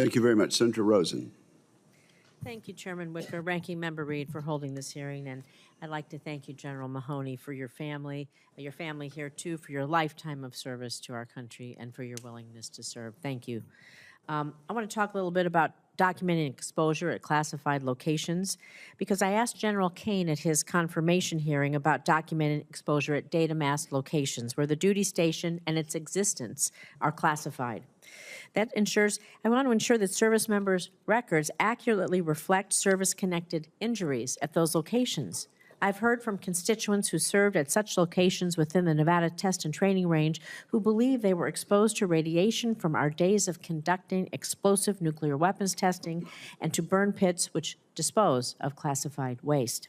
Thank you very much. Senator Rosen. Thank you, Chairman Wicker, Ranking Member Reed, for holding this hearing, and I'd like to thank you, General Mahoney, for your family here too, for your lifetime of service to our country and for your willingness to serve. Thank you. I want to talk a little bit about documenting exposure at classified locations, because I asked General Kane at his confirmation hearing about documenting exposure at data mask locations where the duty station and its existence are classified. That ensures, I want to ensure that service members' records accurately reflect service-connected injuries at those locations. I've heard from constituents who served at such locations within the Nevada Test and Training Range who believe they were exposed to radiation from our days of conducting explosive nuclear weapons testing and to burn pits which dispose of classified waste.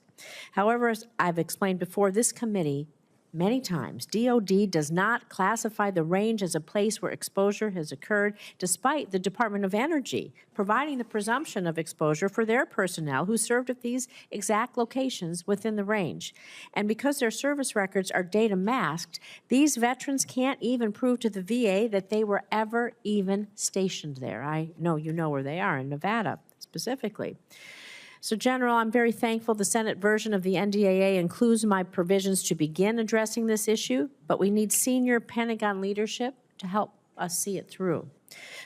However, as I've explained before, this committee many times, DOD does not classify the range as a place where exposure has occurred, despite the Department of Energy providing the presumption of exposure for their personnel who served at these exact locations within the range. And because their service records are data masked, these veterans can't even prove to the VA that they were ever even stationed there. I know you know where they are, in Nevada specifically. So, General, I'm very thankful the Senate version of the NDAA includes my provisions to begin addressing this issue, but we need senior Pentagon leadership to help us see it through.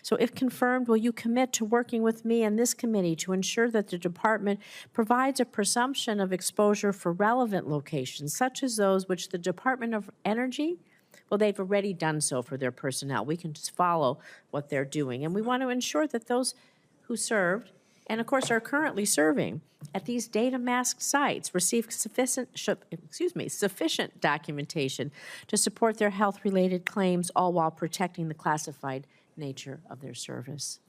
So if confirmed, will you commit to working with me and this committee to ensure that the department provides a presumption of exposure for relevant locations, such as those which the Department of Energy, well, they've already done so for their personnel. We can just follow what they're doing. And we want to ensure that those who served and, of course, are currently serving at these data mask sites receive sufficient documentation to support their health-related claims, all while protecting the classified nature of their service.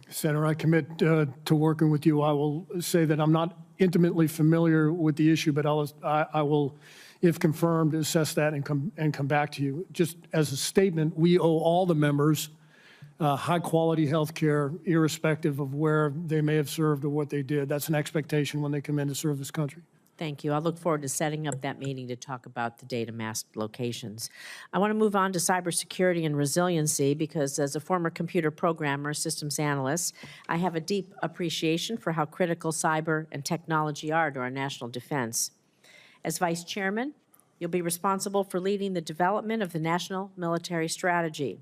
Senator, I commit to working with you. I will say that I'm not intimately familiar with the issue, but I will, if confirmed, assess that and come back to you. Just as a statement, we owe all the members high-quality health care, irrespective of where they may have served or what they did. That's an expectation when they come in to serve this country. Thank you. I look forward to setting up that meeting to talk about the data masked locations. I want to move on to cybersecurity and resiliency because as a former computer programmer, systems analyst, I have a deep appreciation for how critical cyber and technology are to our national defense. As Vice Chairman, you'll be responsible for leading the development of the National Military Strategy.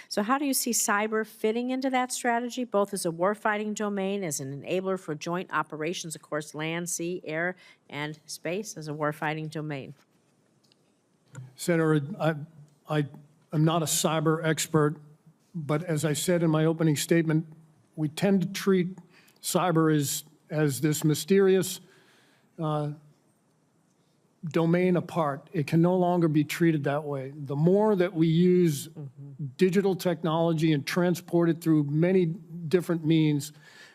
So how do you see cyber fitting into that strategy, both as a warfighting domain, as an enabler for joint operations, of course, land, sea, air, and space as a warfighting domain? Senator, I am not a cyber expert, but as I said in my opening statement, we tend to treat cyber as this mysterious domain apart. It can no longer be treated that way. The more that we use digital technology and transport it through many different means,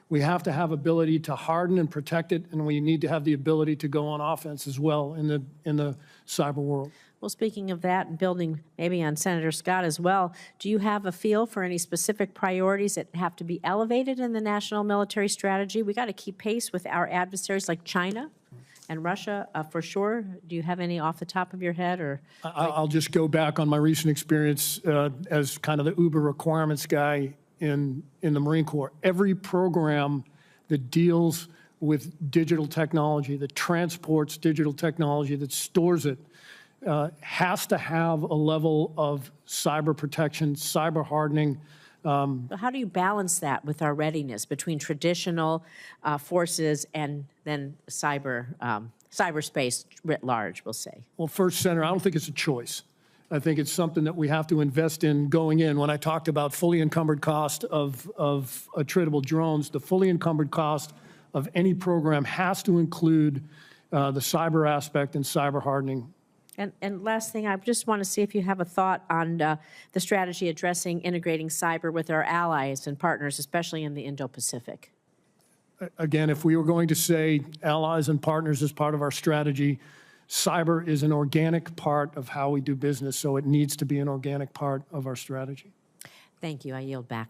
we have to have ability to harden and protect it, and we need to have the ability to go on offense as well in the cyber world. Well, speaking of that, and building maybe on Senator Scott as well, do you have a feel for any specific priorities that have to be elevated in the national military strategy? We got to keep pace with our adversaries like China and Russia, for sure. Do you have any off the top of your head? Or I'll just go back on my recent experience as kind of the Uber requirements guy in the Marine Corps. Every program that deals with digital technology, that transports digital technology, that stores it, has to have a level of cyber protection, cyber hardening. How do you balance that with our readiness between traditional forces and then cyberspace writ large, we'll say? Well, first, Senator, I don't think it's a choice. I think it's something that we have to invest in going in. When I talked about fully encumbered cost of attritable drones, the fully encumbered cost of any program has to include the cyber aspect and cyber hardening. And last thing, I just want to see if you have a thought on the strategy addressing integrating cyber with our allies and partners, especially in the Indo-Pacific. Again, if we were going to say allies and partners as part of our strategy, cyber is an organic part of how we do business, so it needs to be an organic part of our strategy. Thank you. I yield back.